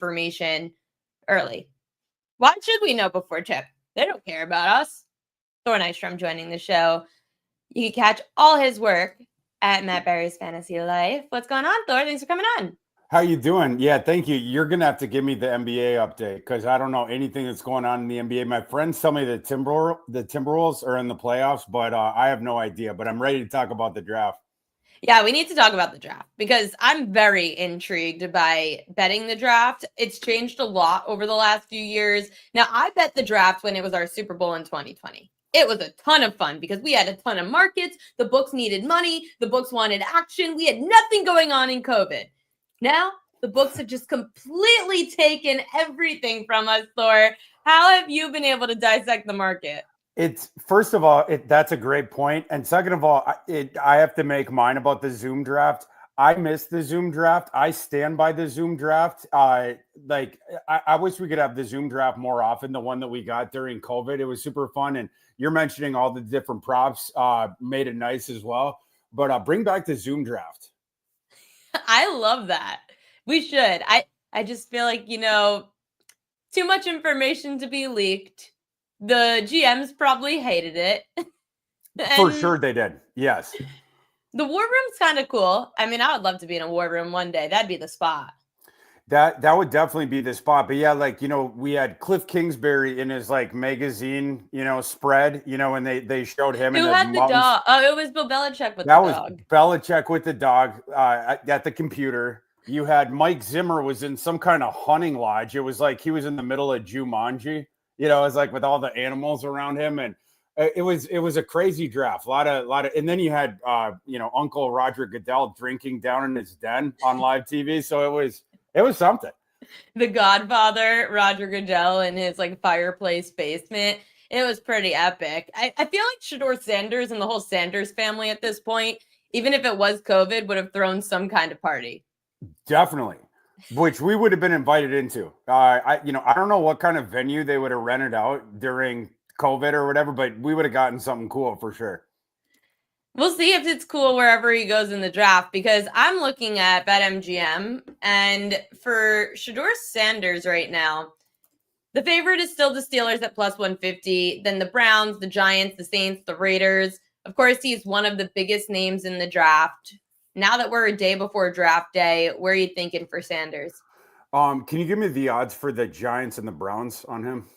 information early. Why should we know before tip? They don't care about us. Thor Nystrom joining the show. You can catch all his work at Matt Berry's Fantasy Life. What's going on, Thor? Thanks for coming on. How you doing? Yeah, thank you. You're going to have to give me the NBA update because I don't know anything that's going on in the NBA. My friends tell me the Timberwolves are in the playoffs, but I have no idea. But I'm ready to talk about the draft. Yeah, we need to talk about the draft because I'm very intrigued by betting the draft. It's changed a lot over the last few years. Now, I bet the draft when it was our Super Bowl in 2020. It was a ton of fun because we had a ton of markets. The books needed money. The books wanted action. We had nothing going on in COVID. Now, the books have just completely taken everything from us, Thor. How have you been able to dissect the market? It's first of all, that's a great point. And second of all, I have to make mine about the Zoom draft. I missed the Zoom draft. I stand by the Zoom draft. I wish we could have the Zoom draft more often, the one that we got during COVID. It was super fun. And you're mentioning all the different props, made it nice as well. But bring back the Zoom draft. I love that. We should. I just feel like, too much information to be leaked. The GMs probably hated it. For sure they did. Yes. The war room's kind of cool. I mean, I would love to be in a war room one day. That'd be the spot. That would definitely be the spot. But yeah, we had Cliff Kingsbury in his magazine, spread, and they showed him. Who had the dog? Oh, it was Bill Belichick with the dog. That was Belichick with the dog at the computer. You had Mike Zimmer was in some kind of hunting lodge. It was like he was in the middle of Jumanji. It was like with all the animals around him, and it was a crazy draft. A lot of, and then you had Uncle Roger Goodell drinking down in his den on live TV. So it was something. The Godfather, Roger Goodell, in his fireplace basement. It was pretty epic. I feel like Shedeur Sanders and the whole Sanders family at this point, even if it was COVID, would have thrown some kind of party. Definitely. Which we would have been invited into. I don't know what kind of venue they would have rented out during COVID or whatever, but we would have gotten something cool for sure. We'll see if it's cool wherever he goes in the draft because I'm looking at BetMGM, and for Shedeur Sanders right now, the favorite is still the Steelers at plus 150, then the Browns, the Giants, the Saints, the Raiders. Of course, he's one of the biggest names in the draft. Now that we're a day before draft day, where are you thinking for Sanders? Can you give me the odds for the Giants and the Browns on him?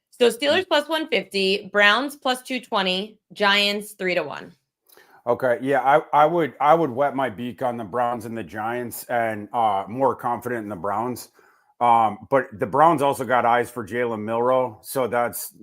So Steelers plus 150, Browns plus 220, Giants 3-1. Okay, yeah, I would wet my beak on the Browns and the Giants, and more confident in the Browns. But the Browns also got eyes for Jalen Milroe, so that's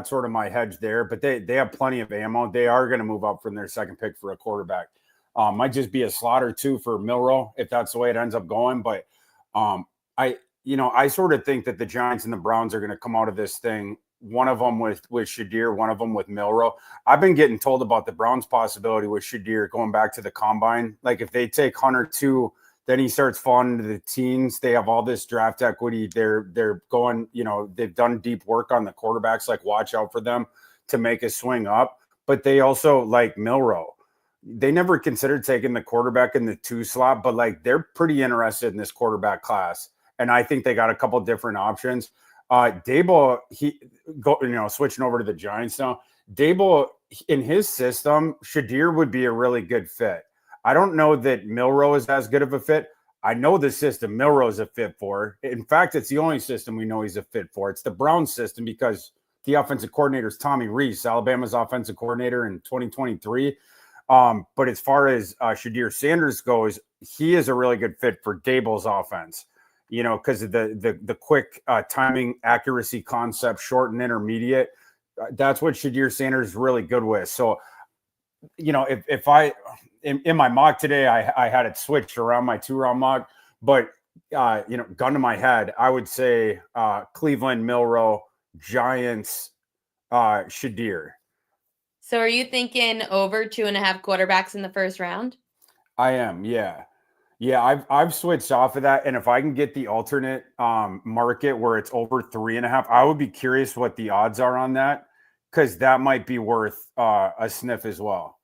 sort of my hedge there. But they have plenty of ammo. They are going to move up from their second pick for a quarterback. Might just be a slot or two for Milroe if that's the way it ends up going. But I sort of think that the Giants and the Browns are going to come out of this thing. One of them with Shedeur, one of them with Milroe. I've been getting told about the Browns' possibility with Shedeur going back to the combine. Like if they take Hunter 2, then he starts falling into the teens. They have all this draft equity. They're going, they've done deep work on the quarterbacks. Like watch out for them to make a swing up. But they also like Milroe. They never considered taking the quarterback in the 2 slot, but they're pretty interested in this quarterback class. And I think they got a couple different options. Dable, switching over to the Giants now. Dable, in his system, Shedeur would be a really good fit. I don't know that Milroe is as good of a fit. I know the system Milroe is a fit for. In fact, it's the only system we know he's a fit for. It's the Browns system because the offensive coordinator is Tommy Rees, Alabama's offensive coordinator in 2023. But as far as Shedeur Sanders goes, he is a really good fit for Dable's offense, because of the quick timing accuracy concept, short and intermediate. That's what Shedeur Sanders is really good with. So, if I in my mock today, I had it switched around my 2-round mock, but gun to my head, I would say Cleveland, Milroe, Giants, Shedeur. So are you thinking over 2.5 quarterbacks in the first round? I am, yeah. Yeah, I've switched off of that. And if I can get the alternate market where it's over 3.5, I would be curious what the odds are on that, because that might be worth a sniff as well.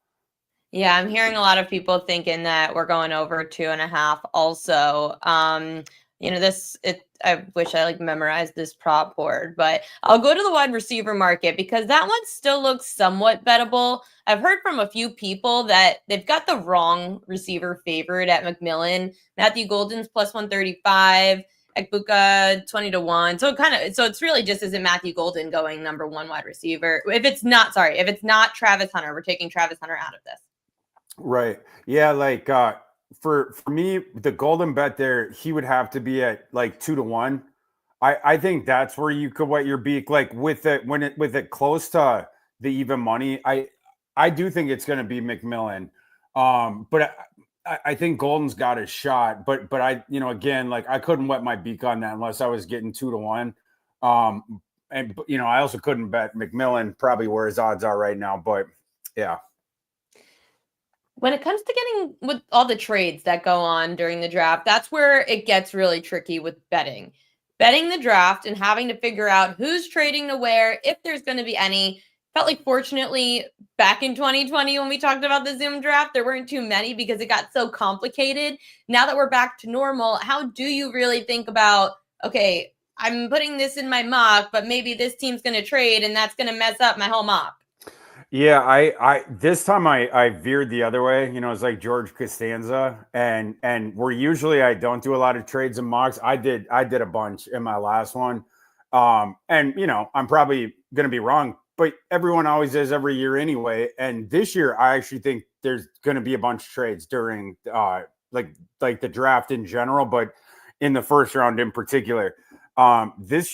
Yeah, I'm hearing a lot of people thinking that we're going over 2.5 also. I wish I memorized this prop board, but I'll go to the wide receiver market because that one still looks somewhat bettable. I've heard from a few people that they've got the wrong receiver favorite at McMillan. Matthew Golden's plus 135, Ekbuka 20-1. So it's really just, is it Matthew Golden going number one wide receiver? If it's not Travis Hunter, we're taking Travis Hunter out of this. Right. Yeah, for me, the golden bet there, he would have to be at 2-1. I think that's where you could wet your beak, with it close to the even money. I do think it's going to be McMillan, but I think Golden's got a shot. But I again, I couldn't wet my beak on that unless I was getting 2-1. And I also couldn't bet McMillan probably where his odds are right now. But yeah. When it comes to getting with all the trades that go on during the draft, that's where it gets really tricky with betting the draft and having to figure out who's trading to where, if there's going to be any. Felt like, fortunately, back in 2020 when we talked about the Zoom draft, there weren't too many because it got so complicated. Now that we're back to normal, how do you really think about, okay, I'm putting this in my mock, but maybe this team's going to trade and that's going to mess up my whole mock? Yeah, I this time I veered the other way. It's like George Costanza, and where usually I don't do a lot of trades and mocks. I did a bunch in my last one, and I'm probably gonna be wrong, but everyone always is every year anyway. And this year, I actually think there's gonna be a bunch of trades during like the draft in general, but in the first round in particular. This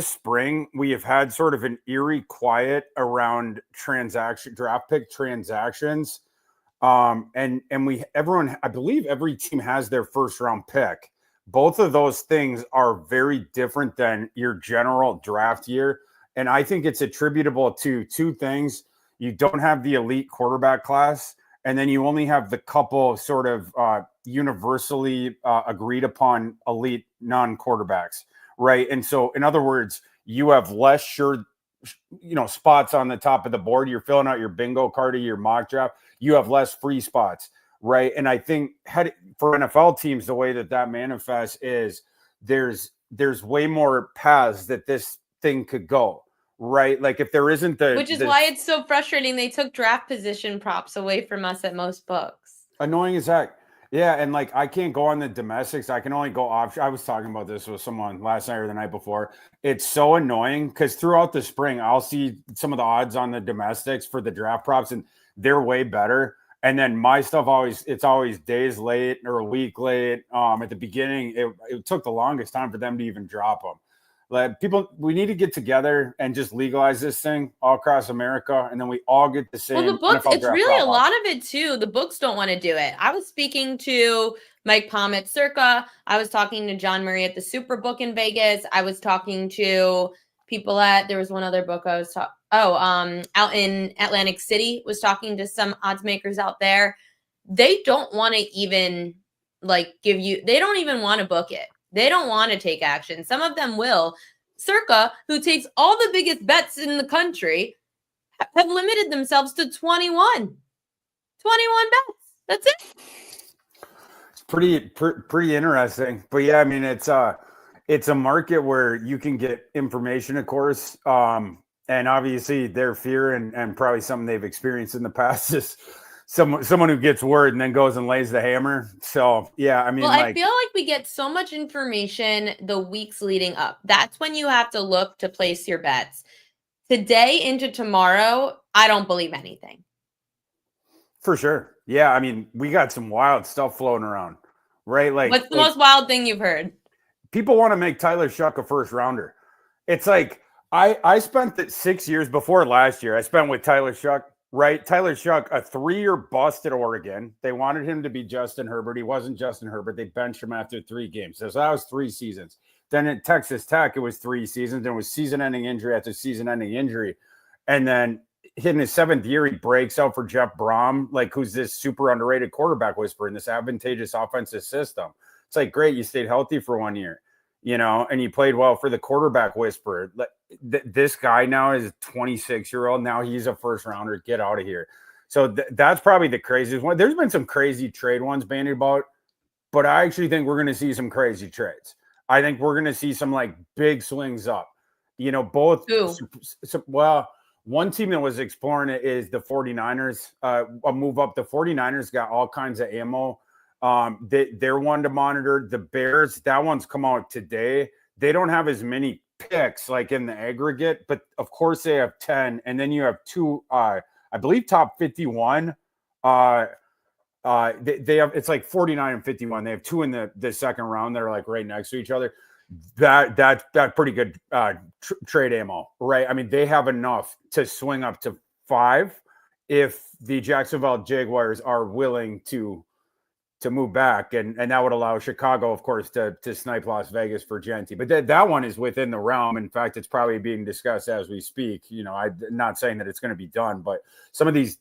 spring, we have had sort of an eerie quiet around draft pick transactions. And I believe every team has their first round pick. Both of those things are very different than your general draft year. And I think it's attributable to two things. You don't have the elite quarterback class, and then you only have the couple sort of universally agreed upon elite non-quarterbacks. Right. And so, in other words, you have less sure, spots on the top of the board. You're filling out your bingo card of your mock draft. You have less free spots. Right. And I think for NFL teams, the way that manifests is there's way more paths that this thing could go. Right. Like if there isn't which is why it's so frustrating. They took draft position props away from us at most books. Annoying as heck. Yeah, and I can't go on the domestics. I can only go off. I was talking about this with someone last night or the night before. It's so annoying because throughout the spring, I'll see some of the odds on the domestics for the draft props, and they're way better. And then my stuff it's always days late or a week late. At the beginning, it took the longest time for them to even drop them. We need to get together and just legalize this thing all across America, and then we all get the same. Well, the books, it's really a lot of it too. The books don't want to do it. I was speaking to Mike Palm at Circa. I was talking to John Murray at the Superbook in Vegas. I was talking to people there was one other book I was out in Atlantic City, was talking to some odds makers out there. They don't want to even they don't even want to book it. They don't want to take action. Some of them will. Circa, who takes all the biggest bets in the country, have limited themselves to 21 bets. That's it. It's pretty interesting. But yeah, I mean, it's a market where you can get information, of course. And obviously their fear and probably something they've experienced in the past is someone who gets word and then goes and lays the hammer. So yeah, I mean, I feel like we get so much information the weeks leading up. That's when you have to look to place your bets. Today into tomorrow, I don't believe anything. For sure. Yeah, I mean, we got some wild stuff floating around, right? What's the most wild thing you've heard? People want to make Tyler Shuck a first rounder. It's like I spent the 6 years before last year. I spent with Tyler Shuck. Right. Tyler Shuck, a 3-year bust at Oregon. They wanted him to be Justin Herbert. He wasn't Justin Herbert. They benched him after 3 games. So that was 3 seasons. Then at Texas Tech, it was 3 seasons. Then it was season-ending injury after season-ending injury. And then in his 7th year, he breaks out for Jeff Brom, who's this super underrated quarterback whisperer in this advantageous offensive system. It's like, great, you stayed healthy for 1 year, and you played well for the quarterback whisperer. This guy now is a 26-year-old. Now he's a first rounder. Get out of here. So that's probably the craziest one. There's been some crazy trade ones bandied about, but I actually think we're going to see some crazy trades. I think we're going to see some like big swings up. Both. Well, one team that was exploring it is the 49ers. A move up. The 49ers got all kinds of ammo. They're one to monitor. The Bears, that one's come out today. They don't have as many picks like in the aggregate, but of course they have 10, and then you have two. I believe top 51. They have, it's like 49 and 51. They have two in the second round that are like right next to each other. That's pretty good trade ammo, right? I mean, they have enough to swing up to 5 if the Jacksonville Jaguars are willing to move back, and that would allow Chicago, of course, to snipe Las Vegas for Genti. But that one is within the realm. In fact, it's probably being discussed as we speak. I'm not saying that it's going to be done, but some of these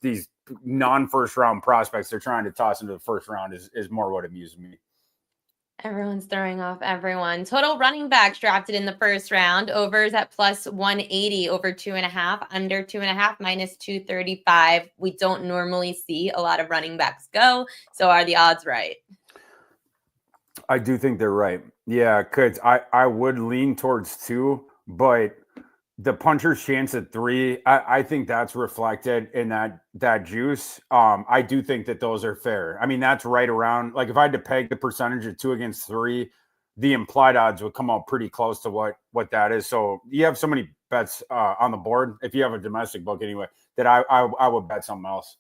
non-first round prospects they're trying to toss into the first round is more what amuses me. Everyone's throwing off everyone. Total running backs drafted in the first round. Overs at plus 180, over 2.5, under 2.5, minus 235. We don't normally see a lot of running backs go. So are the odds right? I do think they're right. Yeah, because I would lean towards 2, but the puncher's chance at 3, I think that's reflected in that juice. I do think that those are fair. I mean, that's right around, like if I had to peg the percentage of 2 against 3, the implied odds would come out pretty close to what that is. So you have so many bets on the board, if you have a domestic book anyway, that I would bet something else.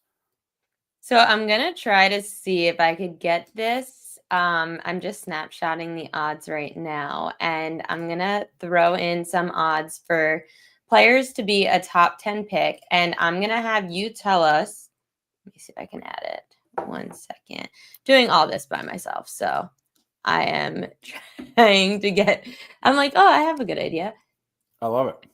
So I'm going to try to see if I could get this. I'm just snapshotting the odds right now, and I'm going to throw in some odds for players to be a top 10 pick, and I'm going to have you tell us. Let me see if I can add it. 1 second. Doing all this by myself, so I am trying to get. I'm like, oh, I have a good idea. I love it.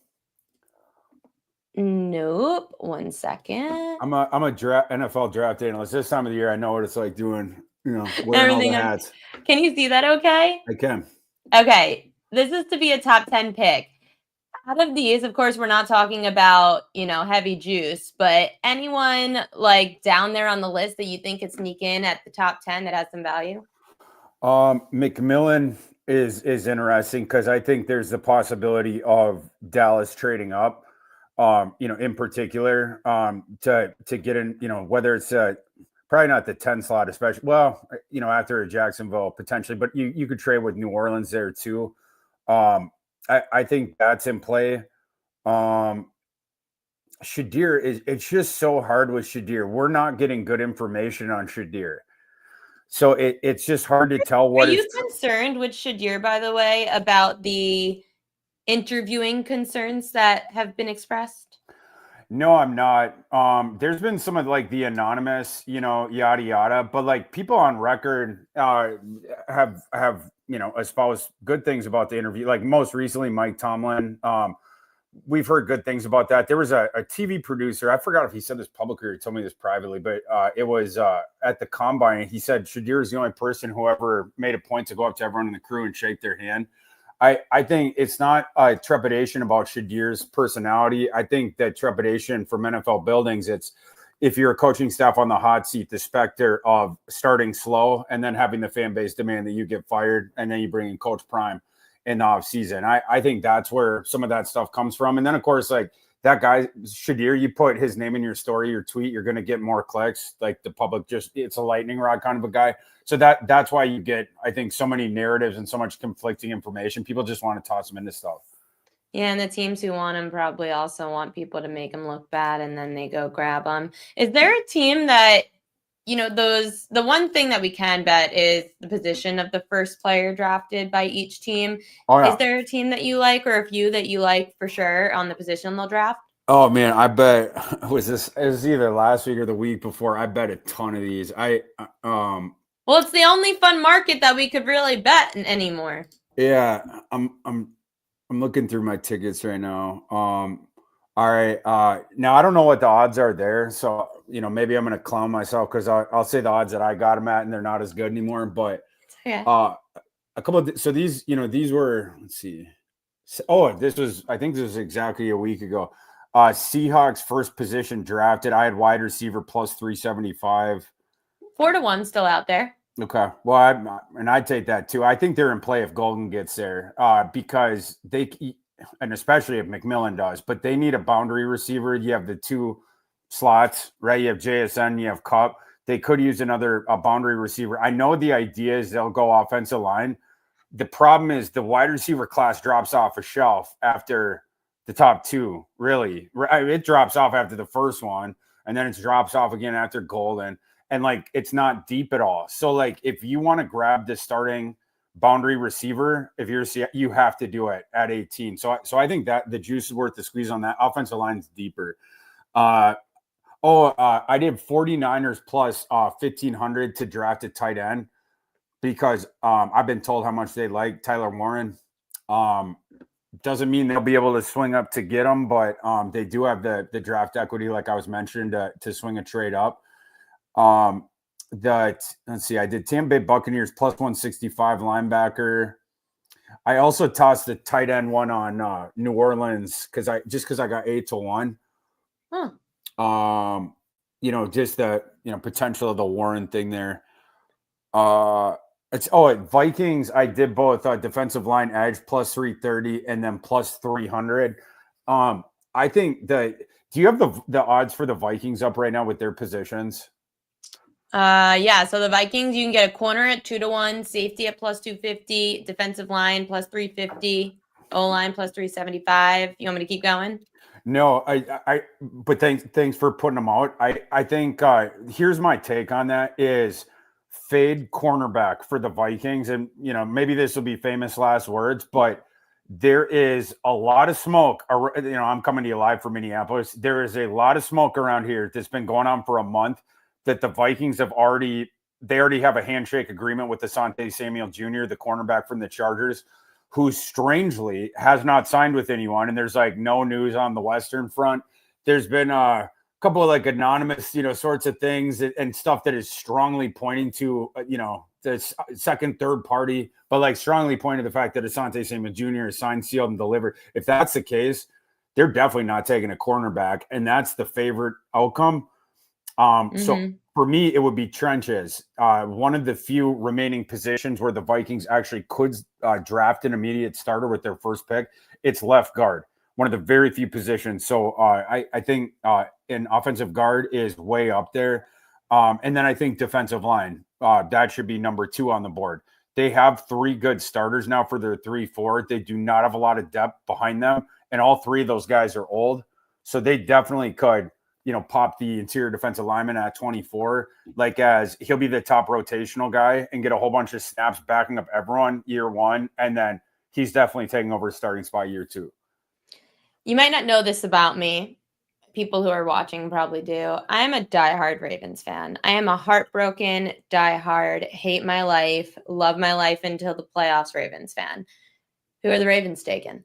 Nope. 1 second. I'm a NFL draft analyst. This time of the year, I know what it's like doing. Wearing everything all the hats. Can you see that okay? I can. Okay. This is to be a top 10 pick. Out of these, of course, we're not talking about, heavy juice, but anyone like down there on the list that you think could sneak in at the top 10 that has some value? McMillan is interesting because I think there's the possibility of Dallas trading up, in particular, to get in, whether it's probably not the 10 slot, especially, well, after Jacksonville potentially, but you could trade with New Orleans there too. I think that's in play. Shadir it's just so hard with Shadir. We're not getting good information on Shadir. So it's just hard to tell what Are you concerned with Shadir, by the way, about the interviewing concerns that have been expressed? No, I'm not. There's been some of like the anonymous, yada yada, but like people on record have espoused good things about the interview. Like most recently, Mike Tomlin. We've heard good things about that. There was a TV producer. I forgot if he said this publicly or he told me this privately, but it was at the combine. He said Shadir is the only person who ever made a point to go up to everyone in the crew and shake their hand. I think it's not a trepidation about Shadir's personality. I think that trepidation from NFL buildings, it's if you're a coaching staff on the hot seat, the specter of starting slow and then having the fan base demand that you get fired and then you bring in Coach Prime in the offseason. I think that's where some of that stuff comes from. And then, of course, like that guy, Shadir, you put his name in your story, your tweet, you're going to get more clicks. Like the public it's a lightning rod kind of a guy. So that's why you get, I think, so many narratives and so much conflicting information. People just want to toss them into stuff. Yeah, and the teams who want him probably also want people to make him look bad, and then they go grab him. Is there a team that, the one thing that we can bet is the position of the first player drafted by each team. Oh, yeah. Is there a team that you like or a few that you like for sure on the position they'll draft? Oh man, I bet it was either last week or the week before. I bet a ton of these. Well, it's the only fun market that we could really bet anymore. Yeah, I'm looking through my tickets right now. All right. Now I don't know what the odds are there, so maybe I'm going to clown myself because I'll say the odds that I got them at, and they're not as good anymore. But a couple of so these were, let's see. Oh, I think this was exactly a week ago. Seahawks first position drafted. I had wide receiver plus 375. 4-1 still out there. Okay. Well, I'd take that too. I think they're in play if Golden gets there because and especially if McMillan does, but they need a boundary receiver. You have the two slots, right? You have JSN, you have Cup. They could use a boundary receiver. I know the idea is they'll go offensive line. The problem is the wide receiver class drops off a shelf after the top two, really. It drops off after the first one, and then it drops off again after Golden. And like it's not deep at all. So like if you want to grab the starting boundary receiver, you have to do it at 18. So I think that the juice is worth the squeeze on that. Offensive line's deeper. I did 49ers plus 1,500 to draft a tight end because I've been told how much they like Tyler Warren. Doesn't mean they'll be able to swing up to get him, but they do have the draft equity, like I was mentioning, to swing a trade up. Let's see, I did Tampa Bay Buccaneers plus 165 linebacker. I also tossed the tight end one on New Orleans because I got 8-1. Huh. Just the potential of the Warren thing there. At Vikings, I did both defensive line edge plus 330 and then plus 300. I think do you have the odds for the Vikings up right now with their positions? Yeah, so the Vikings, you can get a corner at 2-1, safety at plus 250, defensive line plus 350, O-line plus 375. You want me to keep going? No, but thanks for putting them out. I think here's my take on that is fade cornerback for the Vikings. And, maybe this will be famous last words, but there is a lot of smoke. I'm coming to you live from Minneapolis. There is a lot of smoke around here that's been going on for a month that the Vikings already have a handshake agreement with Asante Samuel Jr., the cornerback from the Chargers, who strangely has not signed with anyone. And there's like no news on the Western front. There's been a couple of like anonymous, sorts of things and stuff that is strongly pointing to, the second, third party, but like strongly pointing to the fact that Asante Samuel Jr. is signed, sealed, and delivered. If that's the case, they're definitely not taking a cornerback, and that's the favorite outcome. So for me, it would be trenches. One of the few remaining positions where the Vikings actually could draft an immediate starter with their first pick. It's left guard, one of the very few positions. So I think an offensive guard is way up there. And then I think defensive line, that should be number 2 on the board. They have 3 good starters now for their 3-4. They do not have a lot of depth behind them. And all 3 of those guys are old. So they definitely could pop the interior defensive lineman at 24, as he'll be the top rotational guy and get a whole bunch of snaps backing up everyone year 1. And then he's definitely taking over a starting spot year 2. You might not know this about me. People who are watching probably do. I am a diehard Ravens fan. I am a heartbroken, diehard, hate my life, love my life until the playoffs Ravens fan. Who are the Ravens taking?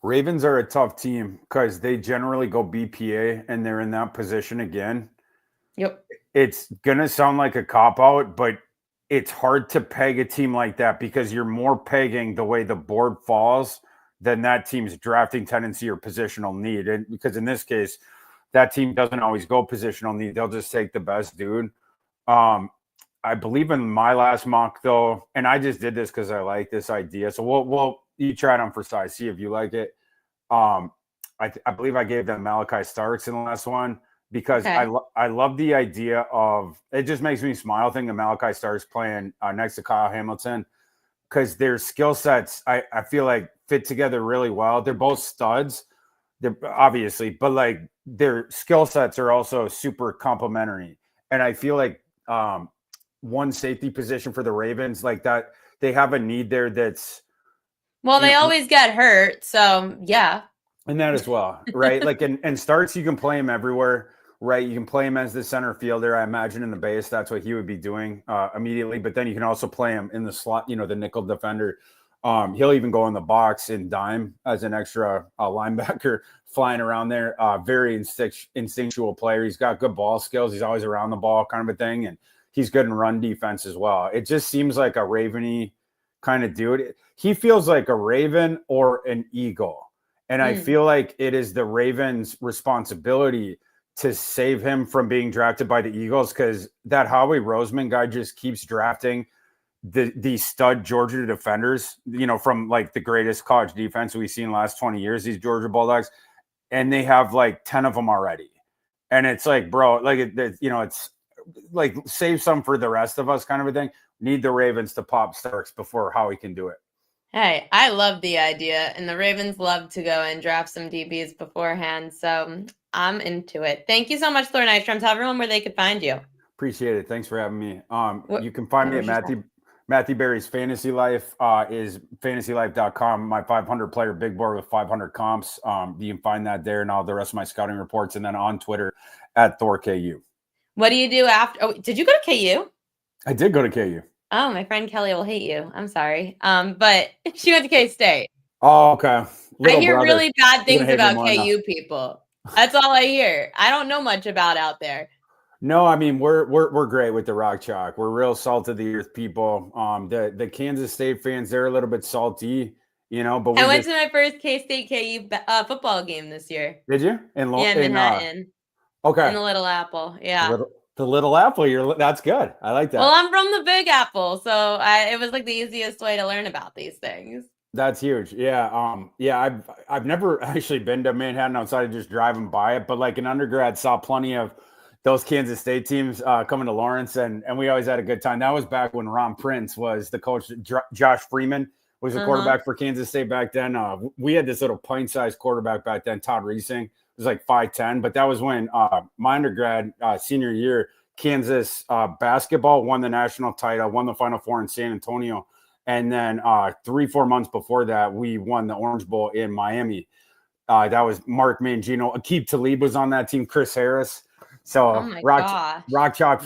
Ravens are a tough team because they generally go BPA and they're in that position again. Yep. It's going to sound like a cop-out, but it's hard to peg a team like that because you're more pegging the way the board falls than that team's drafting tendency or positional need. And because in this case, that team doesn't always go positional need. They'll just take the best dude. I believe in my last mock, though, and I just did this because I like this idea. So we'll you try it on for size, see if you like it. I believe I gave them Malachi Starks in the last one because I love the idea of it. Just makes me smile thinking of Malachi Starks playing next to Kyle Hamilton because their skill sets I feel like fit together really well. They're both studs, they're obviously, but like their skill sets are also super complementary. And I feel like one safety position for the Ravens like that they have a need there that's. Well, they always get hurt, so yeah. And that as well, right? Like, and Starks, you can play him everywhere, right? You can play him as the center fielder. I imagine in the base, that's what he would be doing immediately. But then you can also play him in the slot, the nickel defender. He'll even go in the box in dime as an extra linebacker flying around there. Very instinctual player. He's got good ball skills. He's always around the ball kind of a thing. And he's good in run defense as well. It just seems like a Raven-y kind of dude. He feels like a Raven or an Eagle. And I feel like it is the Ravens' responsibility to save him from being drafted by the Eagles, because that Howie Roseman guy just keeps drafting the stud Georgia defenders, from like the greatest college defense we've seen in the last 20 years, these Georgia Bulldogs, and they have like 10 of them already. And it's like, bro, like, it's like, save some for the rest of us kind of a thing. Need the Ravens to pop Starks before Howie can do it. Hey, I love the idea, and the Ravens love to go and draft some DBs beforehand, so I'm into it. Thank you so much, Thor Nystrom. Tell everyone where they could find you. Appreciate it. Thanks for having me. You can find me at Matthew Berry's Fantasy Life is fantasylife.com. My 500 player big board with 500 comps. You can find that there and all the rest of my scouting reports, and then on Twitter at ThorKU. What do you do after? Oh, did you go to KU? I did go to KU. Oh, my friend Kelly will hate you. I'm sorry. But she went to K-State. Oh, okay. I hear really bad things about KU people. That's all I hear. I don't know much about out there. No, I mean, we're great with the Rock Chalk. We're real salt of the earth people. The Kansas State fans, they're a little bit salty, but I went to my first K-State KU football game this year. Did you? In Manhattan. Okay. In the Little Apple. Yeah. The Little Apple. That's good. I like that. Well, I'm from the Big Apple, so it was like the easiest way to learn about these things. That's huge. Yeah. I've never actually been to Manhattan outside of just driving by it, but like an undergrad, saw plenty of those Kansas State teams coming to Lawrence, and we always had a good time. That was back when Ron Prince was the coach. Josh Freeman was the quarterback for Kansas State back then. We had this little pint-sized quarterback back then, Todd Reesing. It was like 5'10", but that was when my undergrad senior year, Kansas basketball won the national title, won the Final Four in San Antonio. And then 3-4 months before that, we won the Orange Bowl in Miami. That was Mark Mangino. Aqib Talib was on that team, Chris Harris. So Rock Chalk for